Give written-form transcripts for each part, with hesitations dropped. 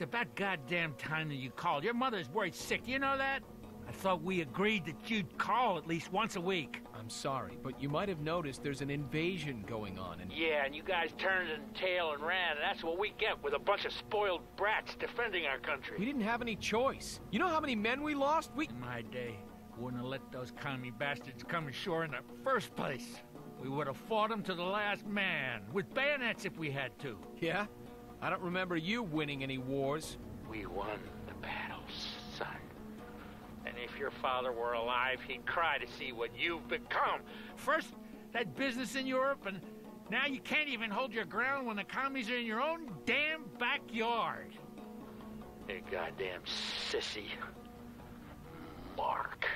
about goddamn time that you called. Your mother's worried sick, you know that? I thought we agreed that you'd call at least once a week. I'm sorry, but you might have noticed there's an invasion going on and... Yeah, and you guys turned and tail and ran, and that's what we get with a bunch of spoiled brats defending our country. We didn't have any choice. You know how many men we lost? In my day, wouldn't have let those commie bastards come ashore in the first place. We would have fought them to the last man, with bayonets if we had to. Yeah? I don't remember you winning any wars. We won the battles, son. And if your father were alive, he'd cry to see what you've become. First, that business in Europe, and now you can't even hold your ground when the commies are in your own damn backyard. You goddamn sissy. Mark.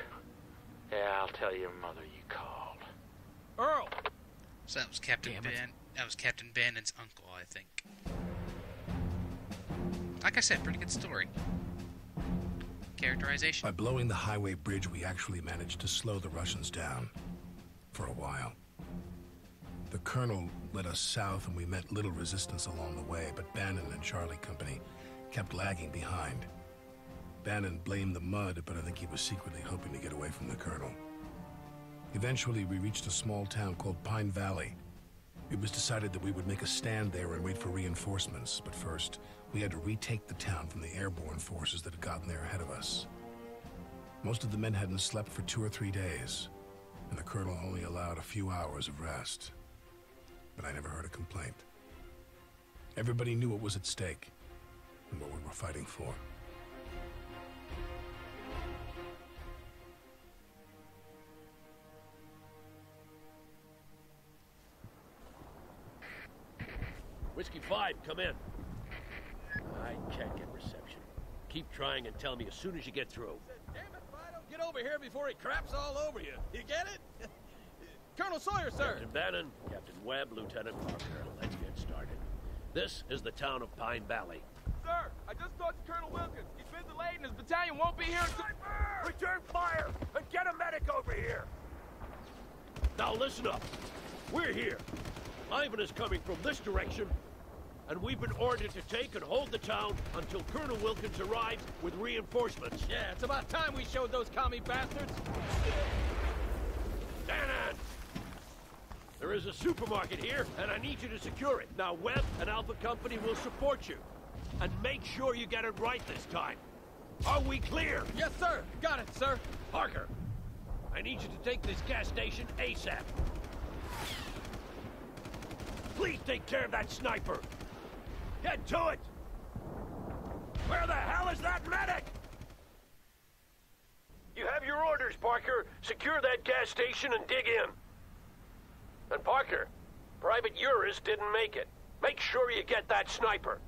Yeah, I'll tell your mother you called. Earl! So that was Captain Ben. That was Captain Bannon's uncle, I think. Like I said, pretty good story. Characterization. By blowing the highway bridge, we actually managed to slow the Russians down. For a while. The colonel led us south and we met little resistance along the way, but Bannon and Charlie Company kept lagging behind. Bannon blamed the mud, but I think he was secretly hoping to get away from the colonel. Eventually, we reached a small town called Pine Valley. It was decided that we would make a stand there and wait for reinforcements, but first, we had to retake the town from the airborne forces that had gotten there ahead of us. Most of the men hadn't slept for 2 or 3 days, and the colonel only allowed a few hours of rest. But I never heard a complaint. Everybody knew what was at stake, and what we were fighting for. Whiskey 5, come in. I can't get reception. Keep trying and tell me as soon as you get through. Damn it, Fido, get over here before he craps all over you. You get it? Colonel Sawyer, sir. Captain Bannon, Captain Webb, Lieutenant Parker. Let's get started. This is the town of Pine Valley. Sir, I just talked to Colonel Wilkins. He's been delayed and his battalion won't be here until... Return fire and get a medic over here. Now listen up. We're here. Ivan is coming from this direction, and we've been ordered to take and hold the town until Colonel Wilkins arrives with reinforcements. Yeah, it's about time we showed those commie bastards. Bannon! There is a supermarket here, and I need you to secure it. Now, Webb and Alpha Company will support you. And make sure you get it right this time. Are we clear? Yes, sir. Got it, sir. Parker, I need you to take this gas station ASAP. Please take care of that sniper. Get to it! Where the hell is that medic? You have your orders, Parker. Secure that gas station and dig in. And Parker, Private Uris didn't make it. Make sure you get that sniper.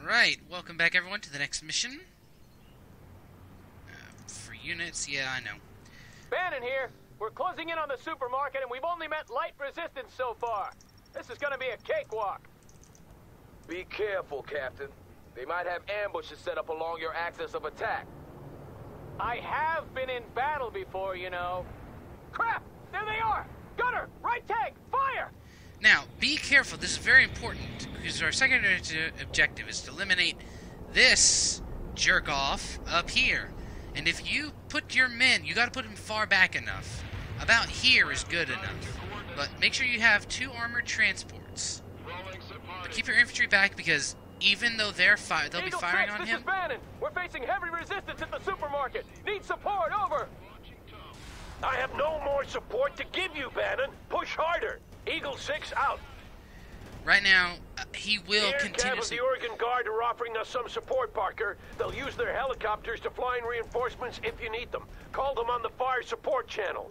Alright, welcome back everyone to the next mission. For units, yeah, I know. Bannon here. We're closing in on the supermarket and we've only met light resistance so far. This is gonna be a cakewalk. Be careful, Captain. They might have ambushes set up along your axis of attack. I have been in battle before, you know. Crap! There they are! Gunner! Right tank! Fire! Now, be careful. This is very important, because our secondary objective is to eliminate this jerk-off up here. And if you put your men, you gotta put them far back enough. About here is good enough. But make sure you have 2 armored transports. But keep your infantry back, because even though they'll be firing on him... This is Bannon! We're facing heavy resistance at the supermarket! Need support, over! I have no more support to give you, Bannon. Push harder. Eagle 6 out. Right now, he will the continuously... The Oregon Guard are offering us some support, Parker. They'll use their helicopters to fly in reinforcements if you need them. Call them on the fire support channel.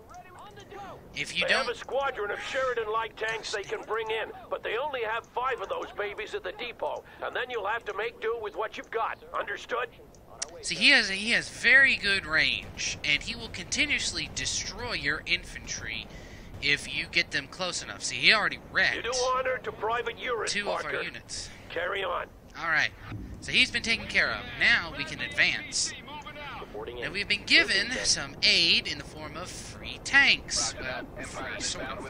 If you they don't... have a squadron of Sheridan light tanks they can bring in, but they only have 5 of those babies at the depot, and then you'll have to make do with what you've got. Understood? See, he has very good range, and he will continuously destroy your infantry if you get them close enough. See, he already wrecked You do honor to Private Uris, 2 Parker. of our units. Carry on. Alright, so he's been taken care of. Now we can advance. And we've been given some aid in the form of free tanks. Well, free, sort of.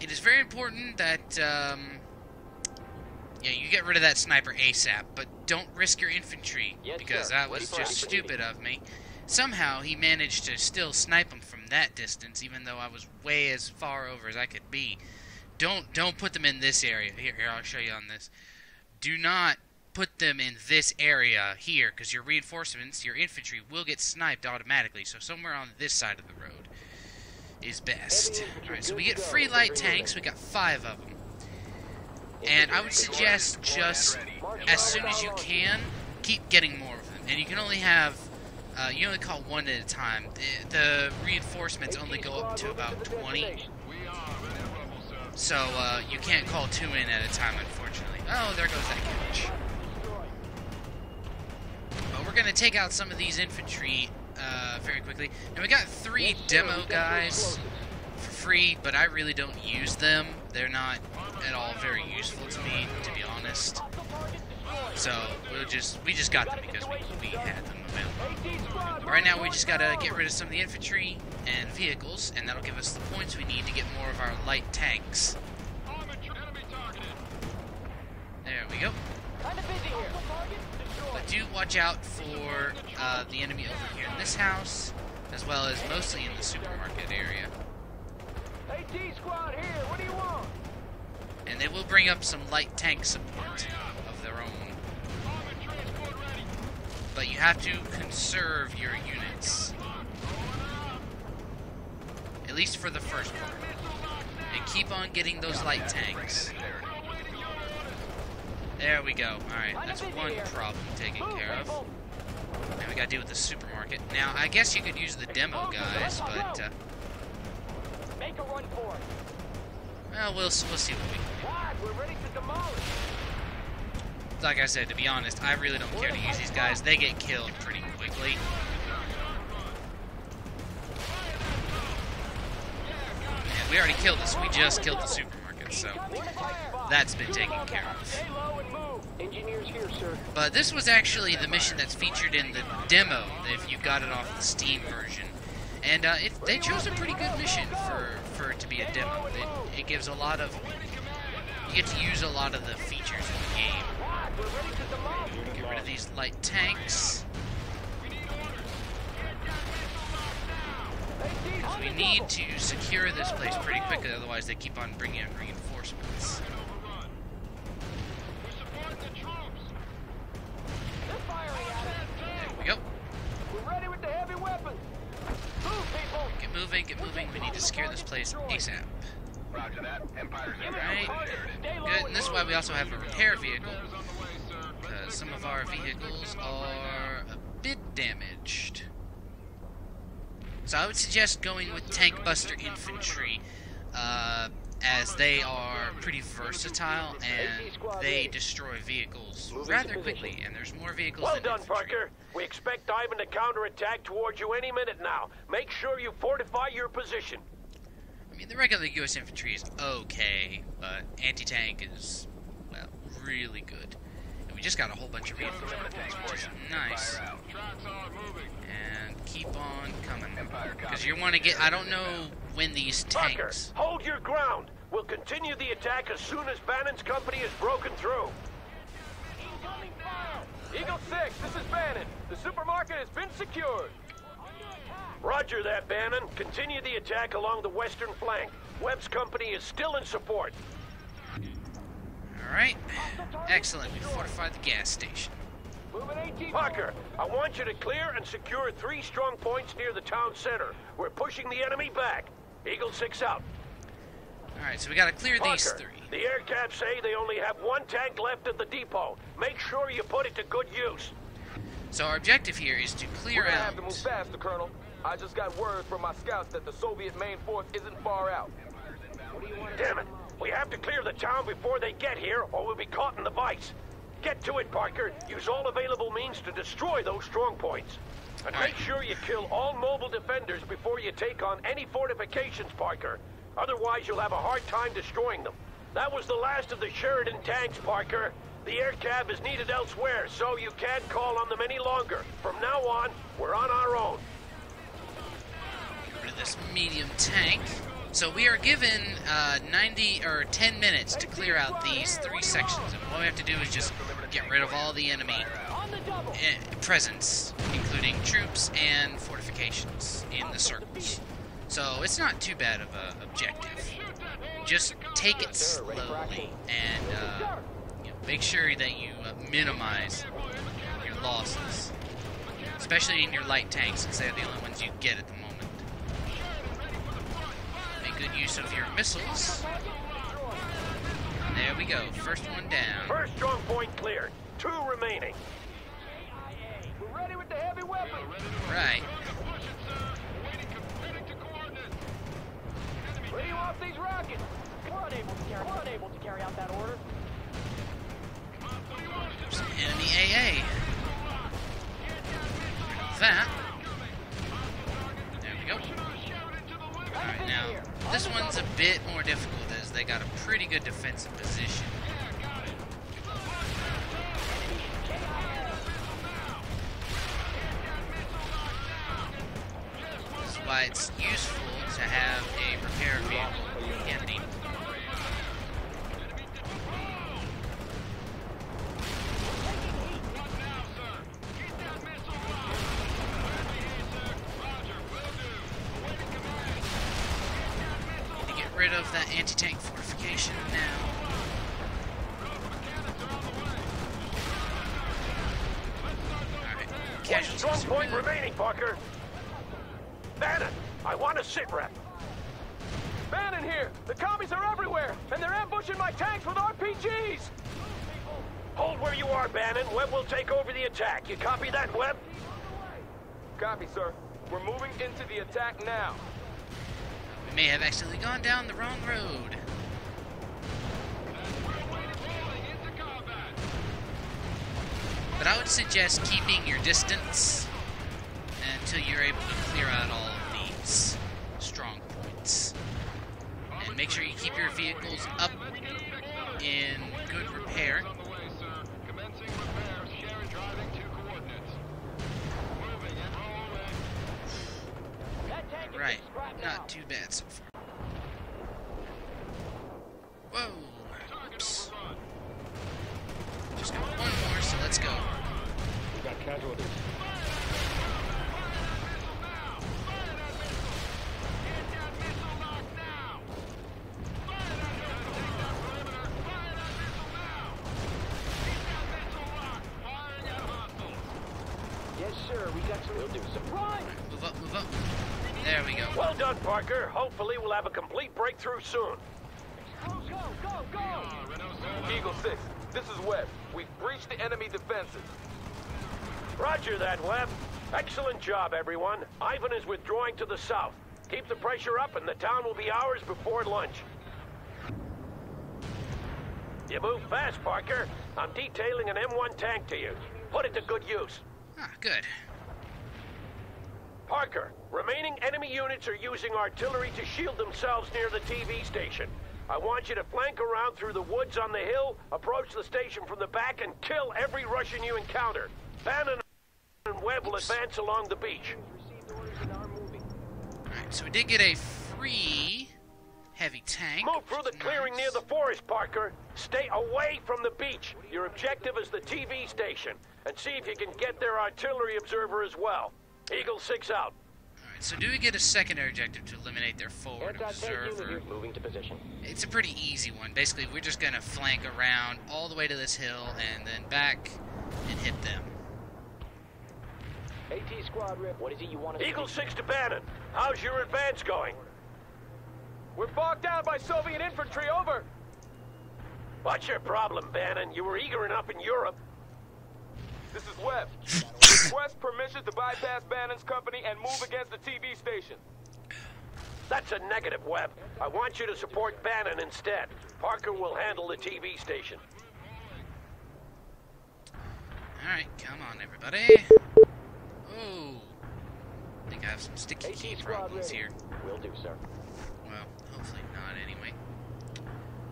It is very important that, yeah, you get rid of that sniper ASAP, but don't risk your infantry, because that was just stupid of me. Somehow, he managed to still snipe him from that distance, even though I was way as far over as I could be. Don't put them in this area. Here, I'll show you on this. Do not put them in this area here, because your reinforcements, your infantry, will get sniped automatically. So somewhere on this side of the road is best. Alright, so we get free light tanks. We got 5 of them. And I would suggest just, as soon as you can, keep getting more of them. And you can only have, you only call 1 at a time. The reinforcements only go up to about 20. So, you can't call 2 in at a time, unfortunately. Oh, there goes that carriage. But we're going to take out some of these infantry very quickly. And we got 3 demo guys for free, but I really don't use them. They're not at all very useful to me, to be honest. So, we just got them because we had them available. Right now, we just got to get rid of some of the infantry and vehicles, and that'll give us the points we need to get more of our light tanks. There we go. But do watch out for the enemy over here in this house, as well as mostly in the supermarket area. AT squad here, what do you want? And they will bring up some light tank support of their own. But you have to conserve your units. At least for the first part. And keep on getting those light tanks. There we go. Alright, that's one problem taken care of. Now we gotta deal with the supermarket. Now, I guess you could use the demo guys, but Make a run for it. well, we'll see what we can do. God, we're ready to demolish. Like I said, to be honest, I really don't care to use these guys. They get killed pretty quickly. And we already killed this. We just killed the supermarket, so that's been taken care of. Engineers here, sir. But this was actually the mission that's featured in the demo, if you got it off the Steam version. And they chose a pretty good mission for it to be a demo. It gives a lot of... You get to use a lot of the features in the game. Get rid of these light tanks. We need to secure this place pretty quickly, otherwise they keep on bringing in reinforcements. There we go. We're ready with the heavy weapons. Get moving. We need to secure this place ASAP. Roger that. Empire's Right. Good, and this is why we also have a repair vehicle. Because some of our vehicles are a bit damaged. So I would suggest going with Tank Buster Infantry, as they are pretty versatile and they destroy vehicles rather quickly, and there's more vehicles Well than done, infantry. Parker. We expect Ivan to counterattack towards you any minute now. Make sure you fortify your position. I mean, the regular U.S. infantry is okay, but anti-tank is, well, really good. And we just got a whole bunch of reinforcements, which is nice. And keep on coming, because you want to get, I don't know when these Parker, tanks... hold your ground. We'll continue the attack as soon as Bannon's company is broken through. Incoming fire. Eagle 6, this is Bannon. The supermarket has been secured. Roger that, Bannon. Continue the attack along the western flank. Webb's company is still in support. Alright, excellent, we fortified the gas station. Moving AT. Parker, I want you to clear and secure 3 strong points near the town center. We're pushing the enemy back. Eagle 6 out. Alright, so we gotta clear these Parker, 3. the air cabs say they only have 1 tank left at the depot. Make sure you put it to good use. So our objective here is to clear We're gonna out... have to move faster, Colonel. I just got word from my scouts that the Soviet main force isn't far out. Damn it. We have to clear the town before they get here, or we'll be caught in the vice. Get to it, Parker. Use all available means to destroy those strong points. And make sure you kill all mobile defenders before you take on any fortifications, Parker. Otherwise, you'll have a hard time destroying them. That was the last of the Sheridan tanks, Parker. The air cab is needed elsewhere, so you can't call on them any longer. From now on, we're on our own. Get rid of this medium tank. So we are given 10 minutes to clear out these 3 sections, and what we have to do is just get rid of all the enemy presence, including troops and fortifications in the circles. So it's not too bad of an objective. Just take it slowly and make sure that you minimize your losses, especially in your light tanks, since they're the only ones you get at the moment. Make good use of your missiles. And there we go, first one down. First strong point cleared. 2 remaining. We're ready with the heavy weapon. Right. Where do you want these rockets? We're unable to carry out that order. There's an enemy AA. That. There we go. Alright, now, this one's a bit more difficult as they got a pretty good defensive position. This is why it's useful to have a repair vehicle handy. Rid of that anti-tank fortification now. Alright, casualties. One strong point remaining, Parker. Bannon, I want a sit rep. Bannon here! The commies are everywhere, and they're ambushing my tanks with RPGs! Hold where you are, Bannon. Webb will take over the attack. You copy that, Webb? Copy, sir. We're moving into the attack now. We may have accidentally gone down the wrong road. But I would suggest keeping your distance until you're able to clear out all of these strong points. And make sure you keep your vehicles up in good repair. Right, not too bad so far. Whoa, oops. Just got one more, so let's go. We got casualties. Yes, sir. We got some. We'll do some. Run! Move up, move up. There we go. Well done, Parker. Hopefully we'll have a complete breakthrough soon. Go, go, go, go! Eagle 6, this is Webb. We've breached the enemy defenses. Roger that, Webb. Excellent job, everyone. Ivan is withdrawing to the south. Keep the pressure up and the town will be ours before lunch. You move fast, Parker. I'm detailing an M1 tank to you. Put it to good use. Ah, good. Parker, remaining enemy units are using artillery to shield themselves near the TV station. I want you to flank around through the woods on the hill, approach the station from the back, and kill every Russian you encounter. Bannon and Webb will advance along the beach. Alright, so we did get a free heavy tank. Move through the clearing near the forest, Parker. Stay away from the beach. Your objective is the TV station. And see if you can get their artillery observer as well. Eagle 6 out. Alright, so do we get a secondary objective to eliminate their forward observer? Moving to position. It's a pretty easy one. Basically, we're just going to flank around all the way to this hill and then back and hit them. AT squad rep, what is it you want to Eagle 6 to Bannon. How's your advance going? We're bogged down by Soviet infantry, over! What's your problem, Bannon? You were eager enough in Europe. This is Webb. Request permission to bypass Bannon's company and move against the TV station. That's a negative, Webb. I want you to support Bannon instead. Parker will handle the TV station. Alright, come on, everybody. Oh. I think I have some sticky key problems here. Will do, sir. Well, hopefully not anyway.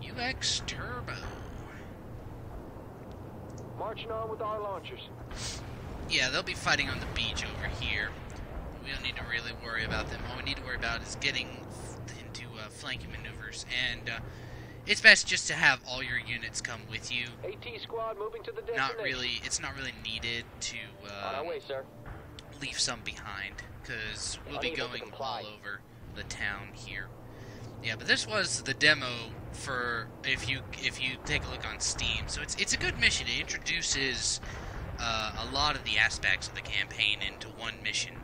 UX Turbo. Marching on with our launchers. Yeah, they'll be fighting on the beach over here. We don't need to really worry about them. All we need to worry about is getting into flanking maneuvers, and it's best just to have all your units come with you. AT squad moving to the destination. It's not really needed to On our way, sir. leave some behind, because we'll be going all over the town here. Yeah, but this was the demo for if you take a look on Steam. So it's a good mission. It introduces a lot of the aspects of the campaign into one mission,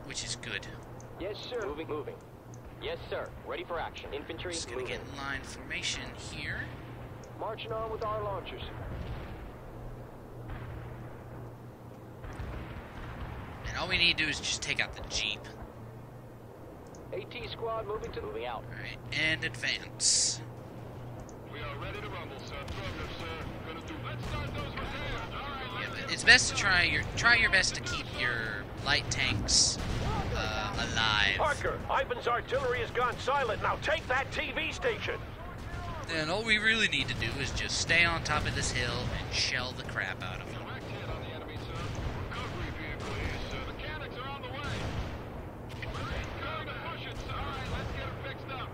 which is good. Yes, sir. Moving. Yes, sir. Ready for action. Infantry, Just gonna get in line formation here. Marching on with our launchers. And all we need to do is just take out the Jeep. AT squad moving out. Alright, and advance. We are ready to rumble, sir. Affirmative, sir. Gonna do. Let's start those repairs. All right. Yeah, but it's best to try your best to keep your light tanks alive. Parker, Ivan's artillery has gone silent. Now take that TV station. And all we really need to do is just stay on top of this hill and shell the crap out of them. Direct hit on the enemy, sir. Recovery vehicle here, sir. Mechanics are on the way. Going to push it, sir. All right, let's get it fixed up.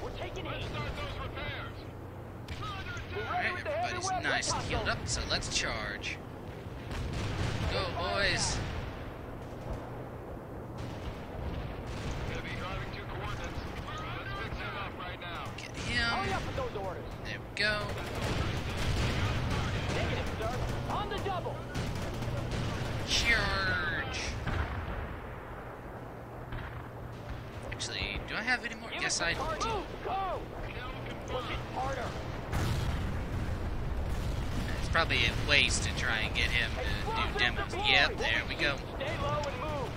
We're taking Let's heat. start those repairs. Alright, everybody's nice and healed up, so let's charge. Go, boys. Heavy driving to coordinates. Let's fix him up right now. Get Hurry him. up with those orders. There we go. Negative, sir. On the double. Charge. Actually, do I have any more? Yes, I do. Go. Push it harder. It's probably a waste to try and get him to do demos. Yep, there we go. Stay low and move.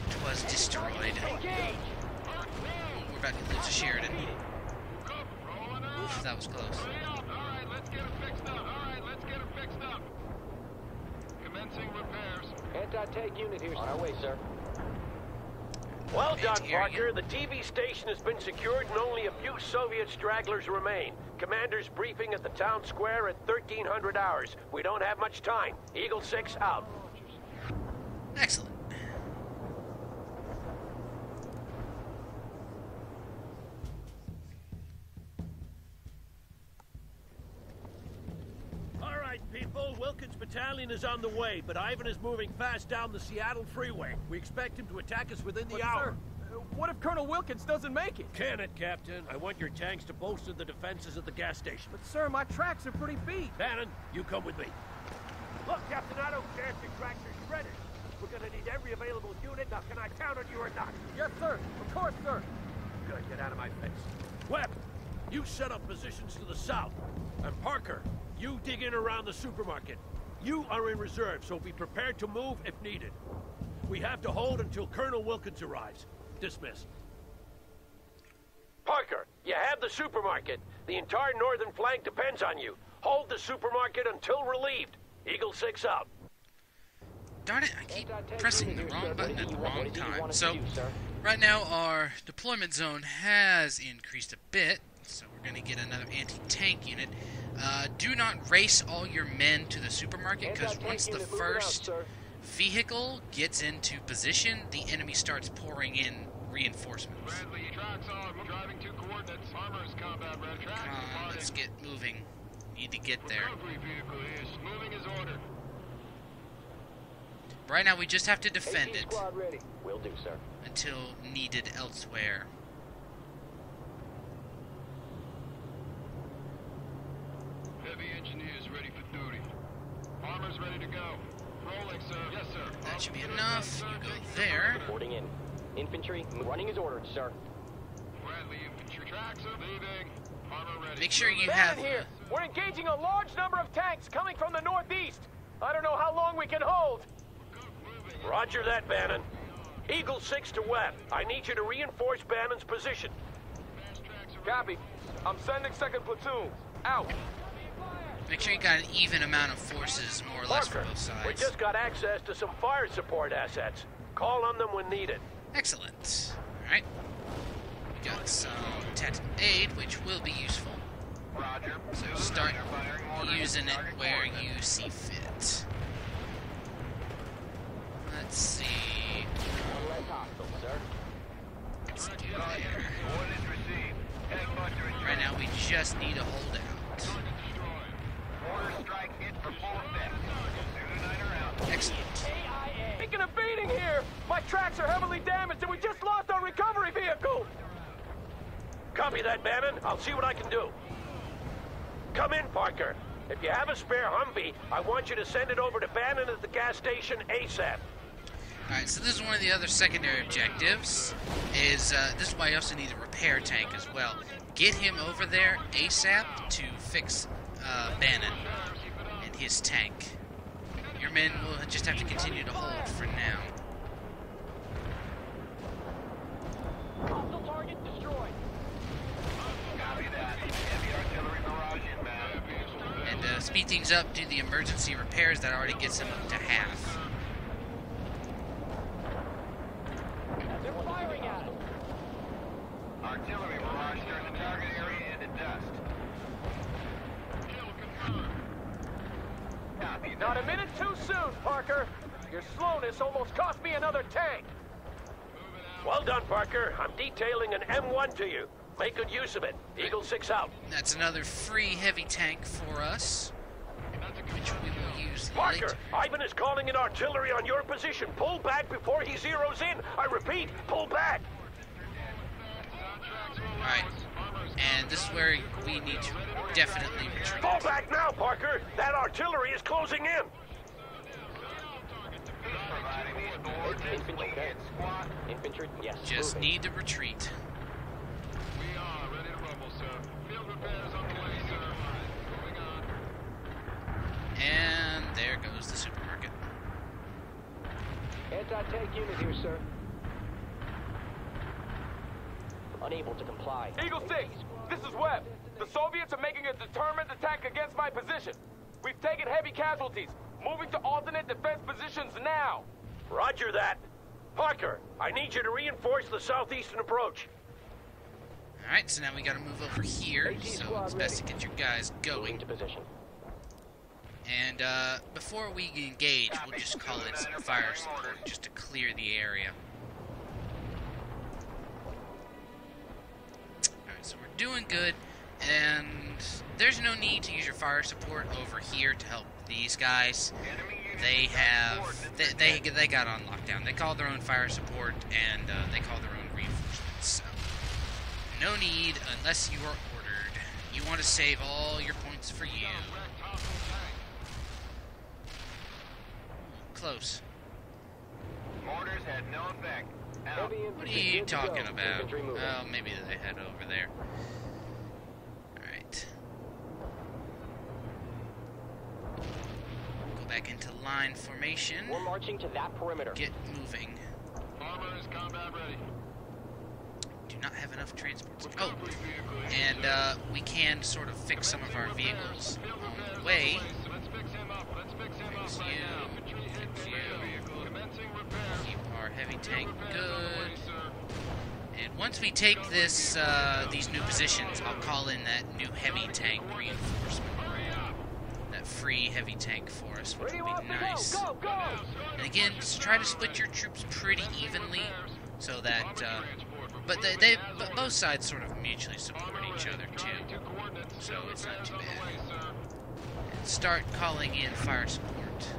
It was destroyed. Engage. We're about to lose to Sheridan. Oof, that was close. All right, let's get it fixed up. Commencing repairs. Anti-tank unit here. On our way, sir. Well done, Anti-air Parker. The TV station has been secured and only a few Soviet stragglers remain. Commander's briefing at the town square at 1300 hours. We don't have much time. Eagle 6 out. Excellent. All right, people. Wilkins Battalion is on the way, but Ivan is moving fast down the Seattle freeway. We expect him to attack us within the hour. What if Colonel Wilkins doesn't make it? Can it, Captain? I want your tanks to bolster the defenses of the gas station. But sir, my tracks are pretty beat. Bannon, you come with me. Look, Captain, I don't care if your tracks are shredded. We're gonna need every available unit. Now, can I count on you or not? Yes, sir. Of course, sir. Good, get out of my face. Webb, you set up positions to the south. And Parker, you dig in around the supermarket. You are in reserve, so be prepared to move if needed. We have to hold until Colonel Wilkins arrives. Dismiss. Parker, you have the supermarket. The entire northern flank depends on you. Hold the supermarket until relieved. Eagle 6 out. Darn it, I keep pressing the wrong button at the wrong time. So, right now our deployment zone has increased a bit, so we're going to get another anti-tank unit. Do not race all your men to the supermarket, because once the first vehicle gets into position, the enemy starts pouring in reinforcements. Bradley, tracks on. Driving to coordinates. Armor's combat ready. Tracks Come on, departing. let's get moving. Need to get there. Recovery vehicle is moving as ordered. Right now we just have to defend AT it squad ready. Will do, sir. until needed elsewhere. Heavy engineers ready for duty. Armor's ready to go. Rolling, sir. Yes, sir. That should be enough. You go there. Reporting in. Infantry running as ordered, sir. Bradley infantry tracks are leaving. Armor ready. Make sure you Bannon have. here. We're engaging a large number of tanks coming from the northeast. I don't know how long we can hold. Roger that, Bannon. Eagle 6 to Webb. I need you to reinforce Bannon's position. Copy. I'm sending second platoon. Out. Make sure you got an even amount of forces, more or less, for Parker, both we sides. just got access to some fire support assets. Call on them when needed. Excellent. Alright. We got some tactical aid, which will be useful. Roger. So start using it where you see fit. Let's see. Less hostile, sir. let's do there. Right now, we just need a holdout. Excellent. Taking a beating here! My tracks are heavily damaged and we just lost our recovery vehicle! Copy that, Bannon. I'll see what I can do. Come in, Parker. If you have a spare Humvee, I want you to send it over to Bannon at the gas station ASAP. Alright, so this is one of the other secondary objectives, is this is why you also need a repair tank as well. Get him over there ASAP to fix Bannon and his tank. Your men will just have to continue to hold for now. Hostile target destroyed. And speed things up, do the emergency repairs, that already gets him up to half. They're firing at us. Artillery barrage turned the target area into dust. Kill confirmed. Copy. Not a minute too soon, Parker. Your slowness almost cost me another tank. Well done, Parker. I'm detailing an M1 to you. Make good use of it. Eagle 6 out. That's another free heavy tank for us, which we will use Parker, later. Ivan is calling in artillery on your position. Pull back before he zeroes in. I repeat, pull back. Alright, and this is where we need to definitely retreat. Fall back now, Parker. That artillery is closing in. Infantry, yes. Just need to retreat. We are ready to rumble, sir. Field repairs on the way, sir. Going on. And there goes the supermarket. Anti-tank unit here, sir. Unable to comply. Eagle 6, this is Webb. The Soviets are making a determined attack against my position. We've taken heavy casualties. Moving to alternate defense positions now. Roger that. Parker, I need you to reinforce the southeastern approach. Alright, so now we gotta move over here, so it's best to get your guys going. To position. And before we engage, we'll just call in some fire support just to clear the area. Alright, so we're doing good, and there's no need to use your fire support over here to help these guys. They have, they got on lockdown. They call their own fire support, and they call their own reinforcements. So, no need unless you are ordered. You want to save all your points for you. Close. Mortars had no effect. Out. What are you talking about? Well, maybe they head over there. Alright. Go back into line formation. We're marching to that perimeter. Get moving. Armor is combat ready. Do not have enough transports. Oh, and we can sort of fix some of our vehicles on the way. So let's fix him up. Let's fix him up Fix right you. now. Infantry Fix in you. vehicle. Commencing repair. Keep our heavy tank Repairs on the way, good. sir. And once we take this, these new positions, I'll call in that new heavy tank reinforcement. That free heavy tank for us, which will be nice. Go, go, go! And again, just try to split your troops pretty evenly, so that, but but both sides sort of mutually support each other too, so it's not too bad. And start calling in fire support.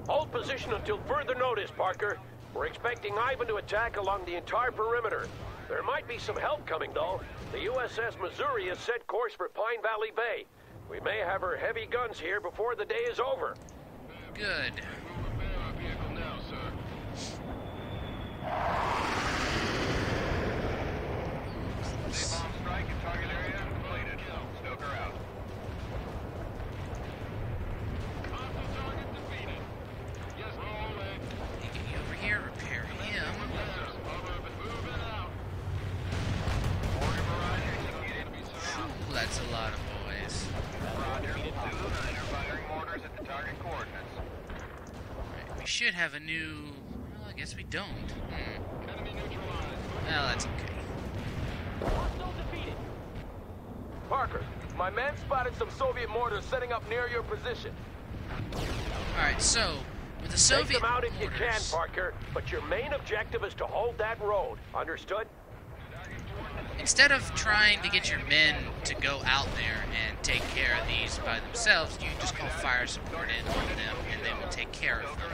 Hold position until further notice, Parker. We're expecting Ivan to attack along the entire perimeter. There might be some help coming, though. The USS Missouri has set course for Pine Valley Bay. We may have her heavy guns here before the day is over. Good. We'll repair our vehicle now, sir. Napalm strike in target area completed. Stoker out. Hostile target defeated. Yes, roll away. Get you over here, repair him. Moving out. Mortar barrage executed. Ooh, that's a lot of boys. Roger. Zulu 9 are firing mortars at the target coordinates. Right, we should have a new... Well, I guess we don't. Enemy neutralized. Well, that's okay. Hostile defeated. Parker, my men spotted some Soviet mortars setting up near your position. Alright, so, With the Take Soviet them out if you can, mortars, Parker, but your main objective is to hold that road. Understood? instead of trying to get your men to go out there and take care of these by themselves, you just call fire support in on them, and they will take care of them.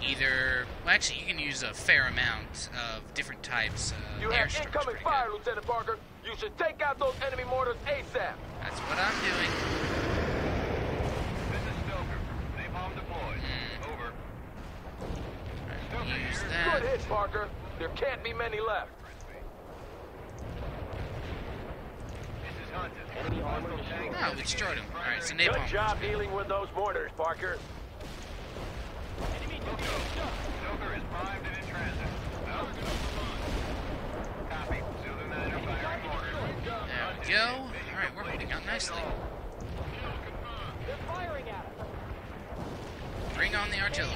Either, well, actually, you can use a fair amount of different types of You have airstrikes. incoming pretty fire, good. Lieutenant Parker. You should take out those enemy mortars ASAP. That's what I'm doing. This is Stoker. Napalm deployed. Over. Use Good that. hit, Parker. There can't be many left. This is Hunted. Hostile tank. Oh, we destroyed him. Alright, so Good napalm. job dealing with those mortars, Parker. Stoker is primed and in transit. Out. Copy. Zulu 9 are firing orders. There we go. Alright, we're holding out nicely. They're firing at us. Bring on the artillery.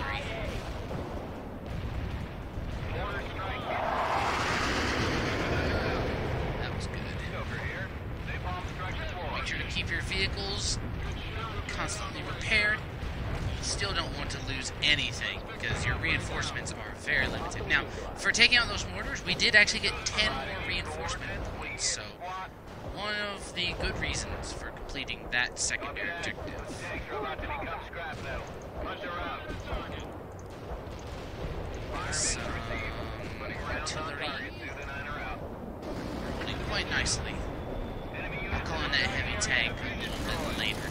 Mortar strike. That was good. Stoker here. Napalm strike deployed. Make sure to keep your vehicles constantly repaired. You still don't want to lose anything because your reinforcements are very limited. Now, for taking out those mortars, we did actually get 10 more reinforcement points, so one of the good reasons for completing that secondary objective. Tanks are about to become scrap metal. Hunter out. Some artillery running quite nicely. I'll call in that heavy tank a little bit later.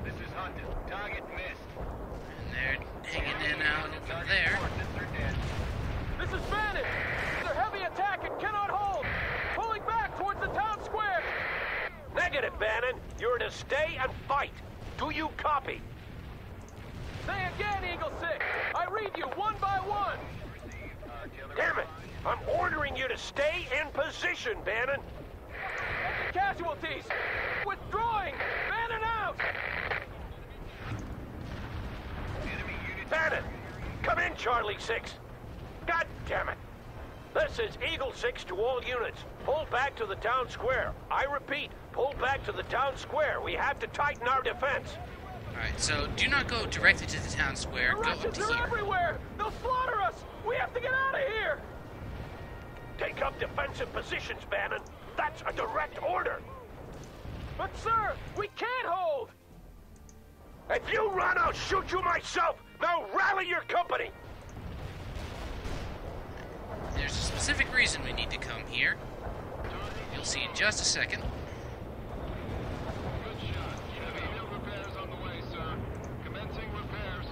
This is Hunted. Target missed. And they're hanging in out over there. This is Bannon. They're heavy attack and cannot hold. Pulling back towards the town square. Negative, Bannon. You're to stay and fight. Do you copy? Say again, Eagle 6. I read you one by one. Damn it! I'm ordering you to stay in position, Bannon. Casualties. Withdrawing. Bannon out. Bannon! Come in, Charlie 6. God damn it! This is Eagle 6 to all units. Pull back to the town square. I repeat, pull back to the town square. We have to tighten our defense. Alright, so do not go directly to the town square. The Go Russians into are here. everywhere. They'll slaughter us. We have to get out of here. Take up defensive positions, Bannon. That's a direct order. But, sir, we can't hold. If you run, I'll shoot you myself. Now rally your company. There's a specific reason we need to come here. You'll see in just a second. Good shot. Heavy repairs on the way, sir. Commencing repairs.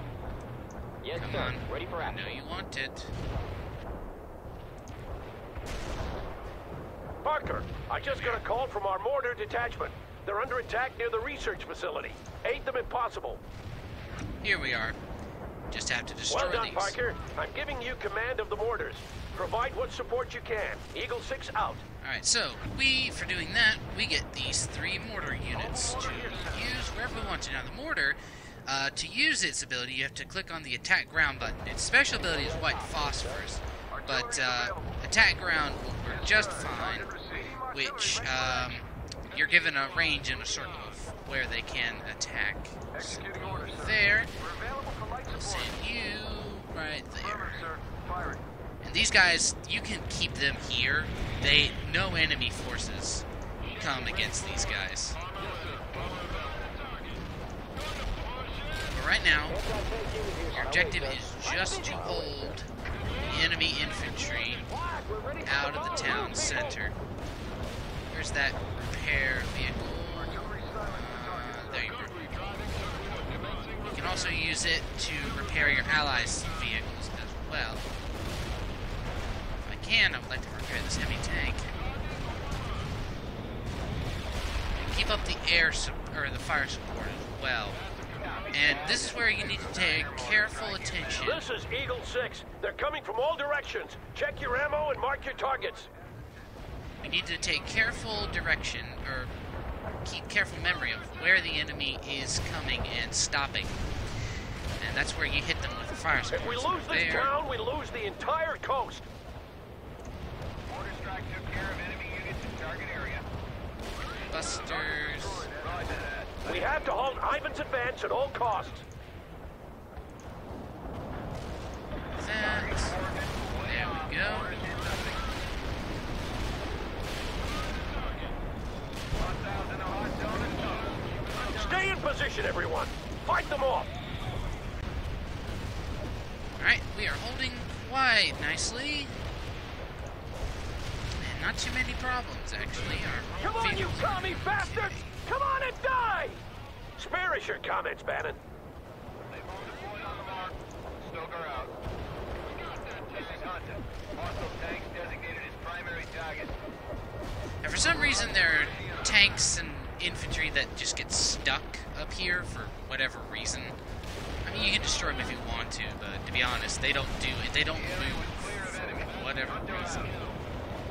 Yes, Come sir. on. Ready for I action. know you want it. Parker, I just got a call from our mortar detachment. They're under attack near the research facility. Aid them if possible. Here we are. Just have to destroy Well done, these. Parker. I'm giving you command of the mortars. Provide what support you can. Eagle 6 out. Alright, so for doing that, we get these 3 mortar units to use wherever we want to. Now, the mortar, to use its ability, you have to click on the attack ground button. Its special ability is white phosphorus, but attack ground will work just fine, which you're given a range and a circle of where they can attack. So there, we'll send you right there. And these guys, you can keep them here. No enemy forces come against these guys. But right now, your objective is just to hold the enemy infantry out of the town center. Where's that repair vehicle? There you go. You can also use it to repair your allies' vehicles as well. If I can, I would like to repair this heavy tank. And keep up the the fire support as well. And this is where you need to take careful attention. This is Eagle 6. They're coming from all directions. Check your ammo and mark your targets. You need to take careful direction, or keep careful memory of where the enemy is coming and stopping. And that's where you hit them with the fire support. If we So lose this there. town, we lose the entire coast. Mortar strike took care of enemy units in target area. Busters. We have have to halt Ivan's advance at all costs. There we go. Stay in position, everyone. Fight them off. Alright, we are holding quite nicely. And not too many problems, actually. Our Come on, you vehicles commie are bastards! okay. Come on and die! Spare us your comments, Bannon. They moved the point on the mark. Stoker out. We got that. This is Hunter. Hostile tanks designated as primary target. And for some reason, there are tanks and infantry that just get stuck up here for whatever reason. I mean, you can destroy them if you want to, but to be honest, they don't do it. They don't move for whatever reason.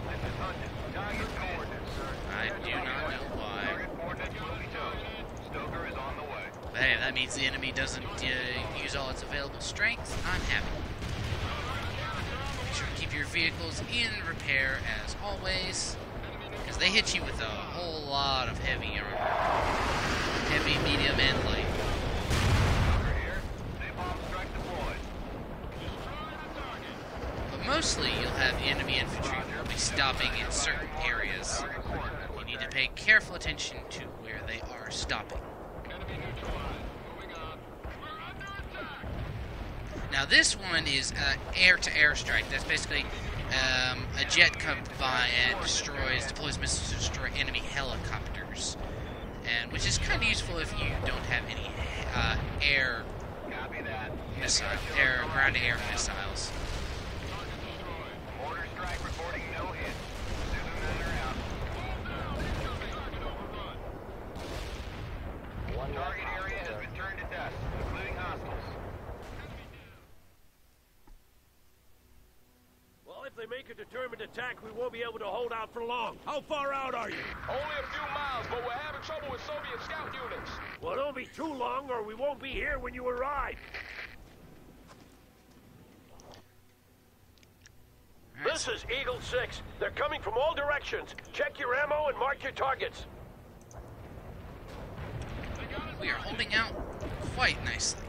This is Hunter. Target coordinates, sir. I do not know why. Target coordinates will be chosen. Stoker is on the way. But hey, that means the enemy doesn't use all its available strength. I'm happy. Make sure to keep your vehicles in repair as always, because they hit you with a whole lot of heavy armor. Heavy, medium, and light. Stoker here. Napalm strike deployed. But mostly, you'll have the enemy infantry who will be stopping in certain areas. You need to pay careful attention to where they are stopping. Enemy neutralized. Moving on. We're under attack. Now this one is air-to-air strike. That's basically a jet comes by and deploys missiles to destroy enemy helicopters, and which is kind of useful if you don't have any air Copy that. ground-to-air missiles. Mortar strike reporting no hit. Supermen are out. Target area has been turned to dust, including hostiles. Well, if they make a determined attack, we won't be able to hold out for long. How far out are you? Only a few miles, but we're having trouble with Soviet scout units. Well, don't be too long, or we won't be here when you arrive. All right, This is Eagle 6. They're coming from all directions. Check your ammo and mark your targets. we are holding out quite nicely.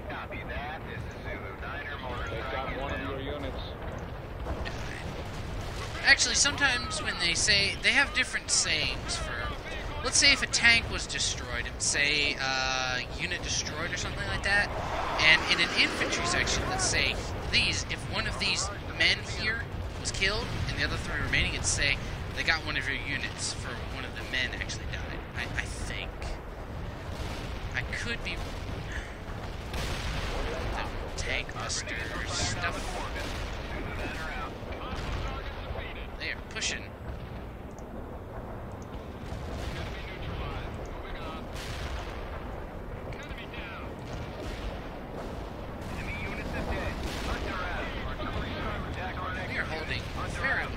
Copy that. This is Zulu. Niner mortar strike. One of your units. Actually, sometimes when they say, they have different sayings for, let's say if a tank was destroyed, it would say unit destroyed or something like that. And in an infantry section, let's say if one of these men here was killed and the other three remaining, it'd say they got one of your units for one of the men actually died. I think. I could be. The tank buster stuff. They are pushing. We are holding very well.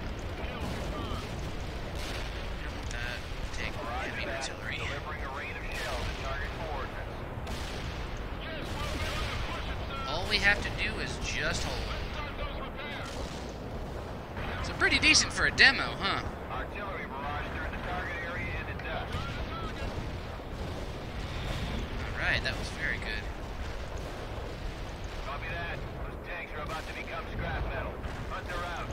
Take heavy artillery. All we have to do is just hold. So pretty decent for a demo, huh? Artillery barrage turned the target area into dust. Alright, that was very good. Copy that. Those tanks are about to become scrap metal. Hunter out.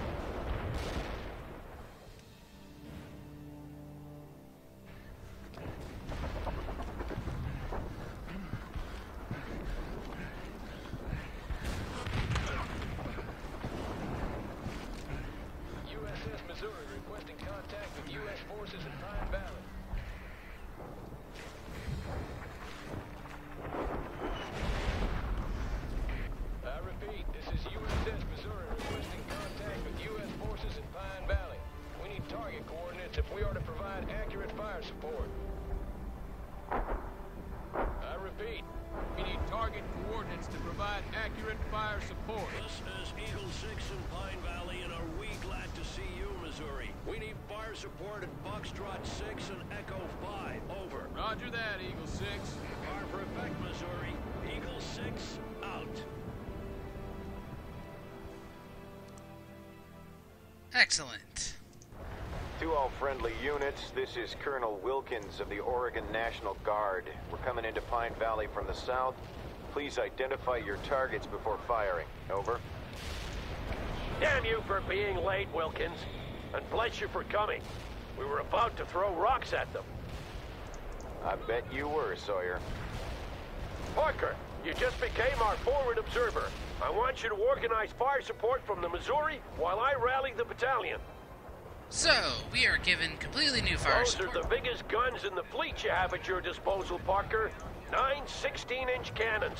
USS Missouri requesting contact with U.S. forces in Pine Valley. I repeat, this is USS Missouri requesting contact with U.S. forces in Pine Valley. We need target coordinates if we are to provide accurate fire support. I repeat, we need target coordinates to provide accurate fire support. This is Eagle 6 in Pine Valley, and are we glad to see you, Missouri. We need fire support at Foxtrot 6 and Echo 5. Over. Roger that, Eagle 6. Fire for effect, Missouri. Eagle 6, out. Excellent. To all friendly units, this is Colonel Wilkins of the Oregon National Guard. We're coming into Pine Valley from the south. Please identify your targets before firing. Over. Damn you for being late, Wilkins. And bless you for coming. We were about to throw rocks at them. I bet you were, Sawyer. Parker, you just became our forward observer. I want you to organize fire support from the Missouri while I rally the battalion. So, we are given completely new fire support. Those are the biggest guns in the fleet you have at your disposal, Parker. 9 16-inch cannons.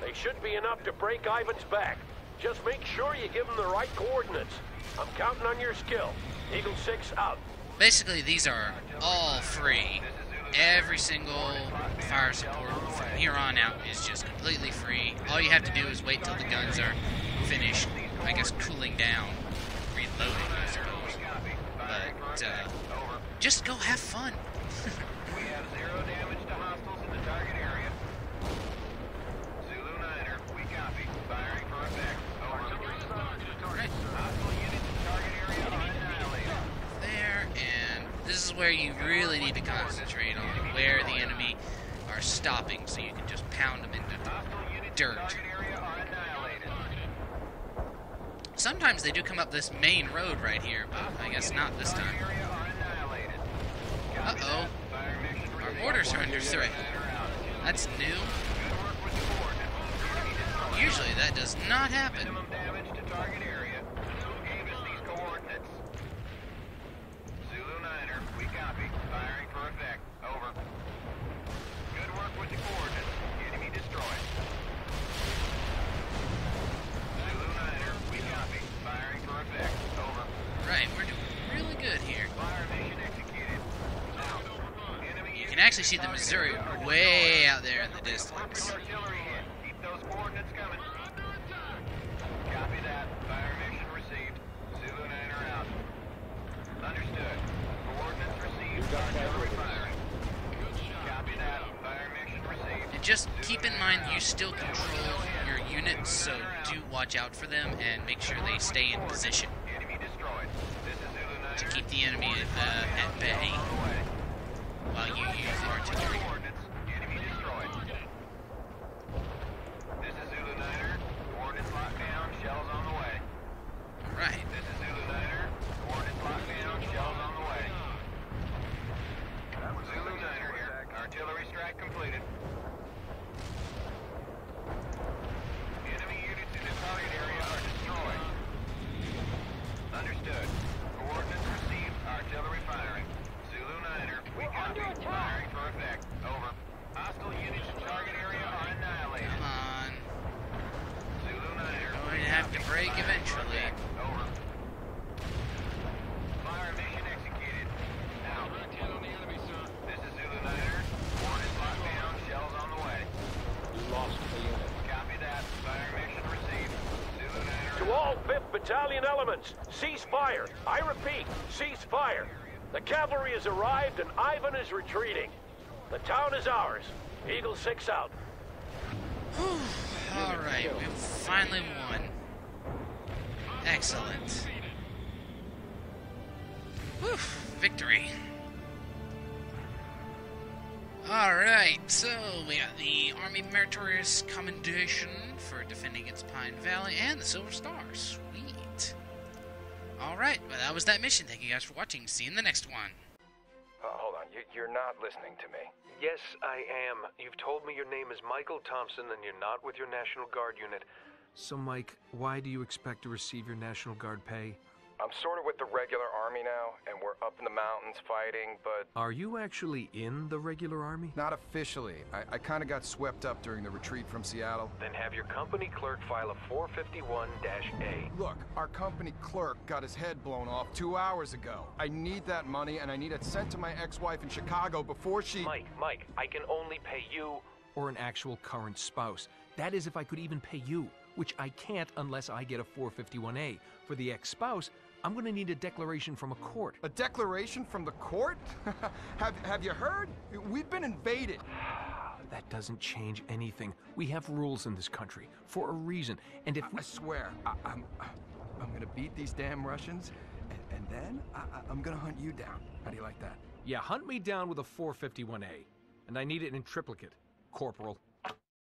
They should be enough to break Ivan's back. Just make sure you give him the right coordinates. I'm counting on your skill. Eagle 6 out. Basically, these are all free. Every single fire support from here on out is just completely free. All you have to do is wait till the guns are finished, I guess, cooling down, reloading, I suppose. But, just go have fun. We have 0 damage to hostiles in the target area. Zulu Niner, we copy. Firing for effect. Over. Right. Hostile units in target area are annihilated. There, and this is where you really need to concentrate on where the enemy are stopping so you can just pound them into dirt. Target area are annihilated. Sometimes they do come up this main road right here, but I guess not this time. Uh-oh. Our mortars are under threat. That's new. Usually that does not happen. Minimum damage to target area. Who gave us these coordinates? Zulu Niner, we copy. Firing for effect. Over. Good work with the coordinates. Enemy destroyed. Zulu Niner, we copy. Firing for effect. Over. Right, we're doing really good here. Fire mission executed. Now, enemy You can actually see the Missouri way out there in the distance. artillery hit. Keep those coordinates coming. Copy that. Fire mission received. Zulu Niner out. Understood. Coordinates received. Artillery firing. Copy that. Fire mission received. And just keep in mind you still control your units, so do watch out for them and make sure they stay in position Enemy destroyed. This is Zulu Niner. to keep the enemy at bay while you use the artillery. Coordinates. Enemy destroyed. This is Zulu Niner. Coordinates locked down. Shells on the way. Right. This is Zulu Niner. Coordinates locked down. Shells on the way. Zulu Niner here. Artillery strike completed. Enemy units in the target area are destroyed. Understood. Coordinates received. Artillery firing. Zulu Niner. We copy. Firing for effect. Over. Hostile units in target area are annihilated. Come on. Zulu Niner. Going to have to break eventually. Over. Fire mission executed. Now. This is Zulu Niner. Coordinates locked down. Shells on the way. Lost the unit. Copy that. Fire mission received. Zulu Niner. To all 5th Battalion elements, cease fire. I repeat, cease fire. The cavalry has arrived and Ivan is retreating. The town is ours. Eagle 6 out. Alright, we've finally won. Excellent. Whew, victory. Alright, so we got the Army Meritorious Commendation for defending against Pine Valley and the Silver Star. Sweet. Alright, well that was that mission. Thank you guys for watching. See you in the next one. Hold on, you're not listening to me. Yes, I am. You've told me your name is Michael Thompson and you're not with your National Guard unit. So, Mike, why do you expect to receive your National Guard pay? I'm sort of with the regular army now, and we're up in the mountains fighting, but... Are you actually in the regular army? Not officially. I kind of got swept up during the retreat from Seattle. Then have your company clerk file a 451-A. Look, our company clerk got his head blown off 2 hours ago. I need that money, and I need it sent to my ex-wife in Chicago before she... Mike, I can only pay you... Or an actual current spouse. That is if I could even pay you, which I can't unless I get a 451-A. For the ex-spouse, I'm gonna need a declaration from a court. A declaration from the court? Have you heard? We've been invaded. That doesn't change anything. We have rules in this country for a reason, and if we... I swear, I'm gonna beat these damn Russians, And then I'm gonna hunt you down. How do you like that? Yeah, hunt me down with a 451A. And I need it in triplicate, Corporal.